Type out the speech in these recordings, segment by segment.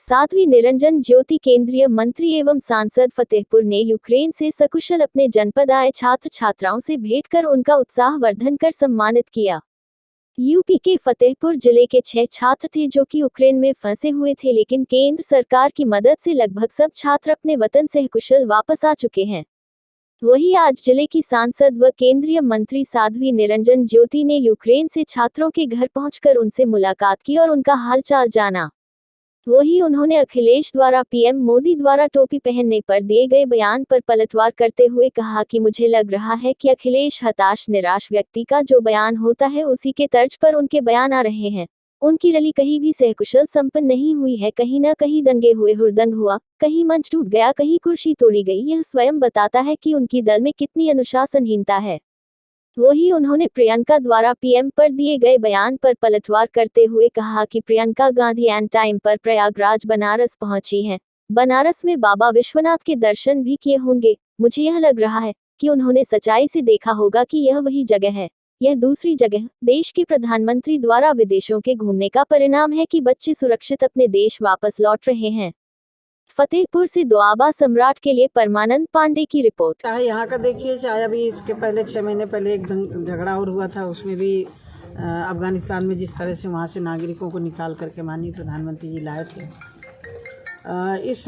साध्वी निरंजन ज्योति केंद्रीय मंत्री एवं सांसद फतेहपुर ने यूक्रेन से सकुशल अपने जनपद आए छात्र छात्राओं से भेंट कर उनका उत्साह वर्धन कर सम्मानित किया। यूपी के फतेहपुर जिले के 6 छात्र थे जो कि यूक्रेन में फंसे हुए थे, लेकिन केंद्र सरकार की मदद से लगभग सब छात्र अपने वतन से कुशल वापस आ चुके हैं। वहीं आज जिले की सांसद व केंद्रीय मंत्री साध्वी निरंजन ज्योति ने यूक्रेन से छात्रों के घर पहुंचकर उनसे मुलाकात की और उनका हालचाल जाना। वहीं उन्होंने अखिलेश द्वारा पीएम मोदी द्वारा टोपी पहनने पर दिए गए बयान पर पलटवार करते हुए कहा कि मुझे लग रहा है कि अखिलेश हताश निराश व्यक्ति का जो बयान होता है उसी के तर्ज पर उनके बयान आ रहे हैं। उनकी रैली कहीं भी सहकुशल संपन्न नहीं हुई है, कहीं न कहीं दंगे हुए, हुड़दंग हुआ, कहीं मंच टूट गया, कहीं कुर्सी तोड़ी गई। यह स्वयं बताता है कि उनकी दल में कितनी अनुशासनहीनता है। वहीं उन्होंने प्रियंका द्वारा पीएम पर दिए गए बयान पर पलटवार करते हुए कहा कि प्रियंका गांधी एन टाइम पर प्रयागराज बनारस पहुंची हैं। बनारस में बाबा विश्वनाथ के दर्शन भी किए होंगे। मुझे यह लग रहा है कि उन्होंने सच्चाई से देखा होगा कि यह वही जगह है। यह दूसरी जगह देश के प्रधानमंत्री द्वारा विदेशों के घूमने का परिणाम है कि बच्चे सुरक्षित अपने देश वापस लौट रहे हैं। फतेहपुर से दोआबा सम्राट के लिए परमानंद पांडे की रिपोर्ट। चाहे यहाँ का देखिए, चाहे अभी इसके पहले 6 महीने पहले एक झगड़ा और हुआ था, उसमें भी अफगानिस्तान में जिस तरह से वहाँ से नागरिकों को निकाल करके माननीय प्रधानमंत्री जी लाए थे। इस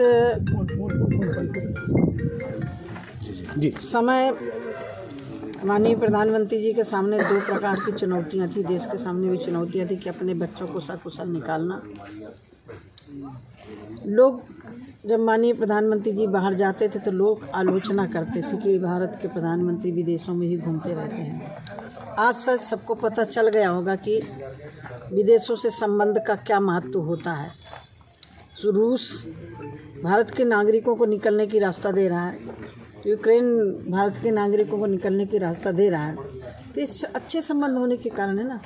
समय माननीय प्रधानमंत्री जी के सामने 2 प्रकार की चुनौतियाँ थी। देश के सामने भी चुनौतियाँ थी कि अपने बच्चों को सकुशल निकालना। लोग जब माननीय प्रधानमंत्री जी बाहर जाते थे तो लोग आलोचना करते थे कि भारत के प्रधानमंत्री विदेशों में ही घूमते रहते हैं। आज सच सबको पता चल गया होगा कि विदेशों से संबंध का क्या महत्व होता है। रूस भारत के नागरिकों को निकलने की रास्ता दे रहा है, यूक्रेन भारत के नागरिकों को निकलने की रास्ता दे रहा है, तो इस अच्छे संबंध होने के कारण है ना।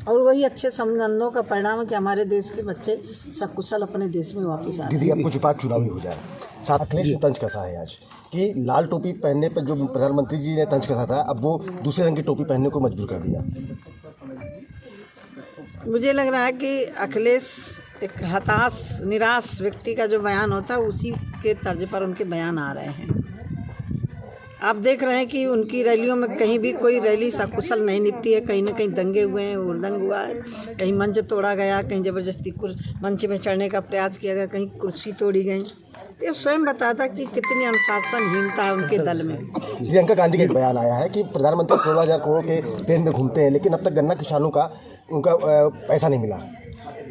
और वही अच्छे संबंधों का परिणाम है कि हमारे देश के बच्चे सकुशल अपने देश में वापस आ रहे हैं। दीदी, अब कुछ बात चुनावी हो जाए। साथ अखिलेश ने तंज कसा है आज कि लाल टोपी पहनने पर जो प्रधानमंत्री जी ने तंज कसा था, अब वो दूसरे रंग की टोपी पहनने को मजबूर कर दिया। मुझे लग रहा है कि अखिलेश एक हताश निराश व्यक्ति का जो बयान होता है उसी के तर्ज पर उनके बयान आ रहे हैं। आप देख रहे हैं कि उनकी रैलियों में कहीं भी कोई रैली सकुशल नहीं निपटी है। कहीं ना कहीं दंगे हुए हैं, हुड़दंग हुआ है, कहीं मंच तोड़ा गया, कहीं ज़बरदस्ती मंच में चढ़ने का प्रयास किया गया, कहीं कुर्सी तोड़ी गई। तो ये स्वयं बताता कि कितनी अनुशासनहीनता है उनके दल में। प्रियंका गांधी का एक बयान आया है कि प्रधानमंत्री 16,000 करोड़ के प्लेन में घूमते हैं, लेकिन अब तक गन्ना किसानों का उनका पैसा नहीं मिला।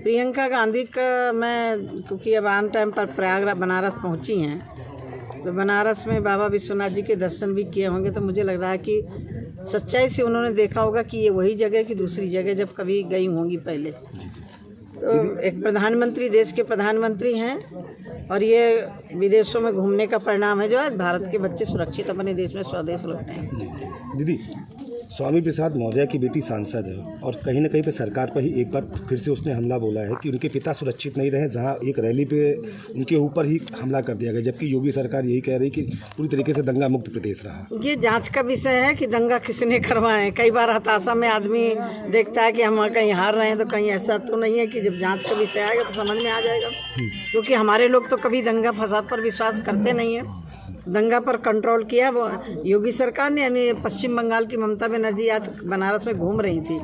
प्रियंका गांधी का क्योंकि अब ऑन टाइम पर प्रयागराज बनारस पहुँची हैं, तो बनारस में बाबा विश्वनाथ जी के दर्शन भी किए होंगे, तो मुझे लग रहा है कि सच्चाई से उन्होंने देखा होगा कि ये वही जगह कि दूसरी जगह जब कभी गई होंगी पहले। तो एक प्रधानमंत्री देश के प्रधानमंत्री हैं और ये विदेशों में घूमने का परिणाम है जो है भारत के बच्चे सुरक्षित अपने देश में स्वदेश लौटे हैं। दीदी, स्वामी प्रसाद मौर्य की बेटी सांसद है और कहीं ना कहीं पे सरकार पर ही एक बार फिर से उसने हमला बोला है कि उनके पिता सुरक्षित नहीं रहे, जहां एक रैली पे उनके ऊपर ही हमला कर दिया गया, जबकि योगी सरकार यही कह रही कि पूरी तरीके से दंगा मुक्त प्रदेश रहा। ये जांच का विषय है कि दंगा किसने करवाए। कई बार हताशा में आदमी देखता है कि हम कहीं हार रहे हैं, तो कहीं ऐसा तो नहीं है कि जब जाँच का विषय आएगा तो समझ में आ जाएगा। क्योंकि हमारे लोग तो कभी दंगा फसाद पर विश्वास करते नहीं है। दंगा पर कंट्रोल किया वो योगी सरकार ने। यानी पश्चिम बंगाल की ममता बनर्जी आज बनारस में घूम रही थी।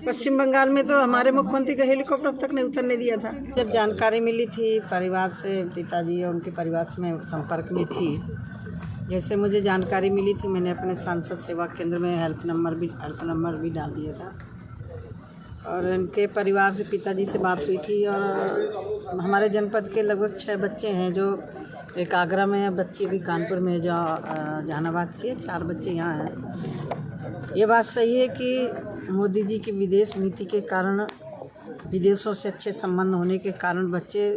पश्चिम बंगाल में तो हमारे मुख्यमंत्री का हेलीकॉप्टर तक नहीं उतरने दिया था। जब जानकारी मिली थी परिवार से, पिताजी और उनके परिवार से मैं संपर्क में थी, जैसे मुझे जानकारी मिली थी मैंने अपने सांसद सेवा केंद्र में हेल्प नंबर भी डाल दिया था और इनके परिवार से पिताजी से बात हुई थी। और हमारे जनपद के लगभग 6 बच्चे हैं, जो एक आगरा में है, बच्चे भी कानपुर में, जो जहानाबाद के 4 बच्चे यहाँ हैं। ये बात सही है कि मोदी जी की विदेश नीति के कारण, विदेशों से अच्छे संबंध होने के कारण बच्चे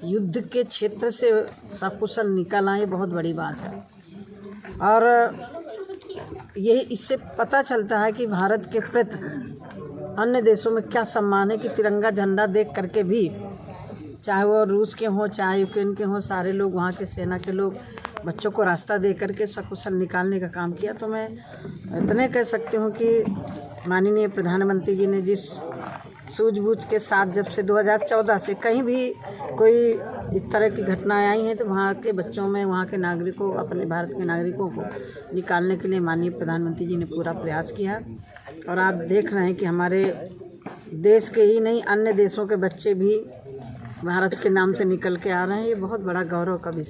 युद्ध के क्षेत्र से सकुशल निकल आए, बहुत बड़ी बात है। और यही इससे पता चलता है कि भारत के प्रति अन्य देशों में क्या सम्मान है कि तिरंगा झंडा देख करके भी, चाहे वो रूस के हों चाहे यूक्रेन के हों, सारे लोग वहाँ के सेना के लोग बच्चों को रास्ता दे करके सकुशल निकालने का काम किया। तो मैं इतने कह सकती हूँ कि माननीय प्रधानमंत्री जी ने जिस सूझबूझ के साथ जब से 2014 से कहीं भी कोई इस तरह की घटनाएं आई हैं तो वहाँ के बच्चों में, वहाँ के नागरिकों, अपने भारत के नागरिकों को निकालने के लिए माननीय प्रधानमंत्री जी ने पूरा प्रयास किया। और आप देख रहे हैं कि हमारे देश के ही नहीं अन्य देशों के बच्चे भी भारत के नाम से निकल के आ रहे हैं। ये बहुत बड़ा गौरव का विषय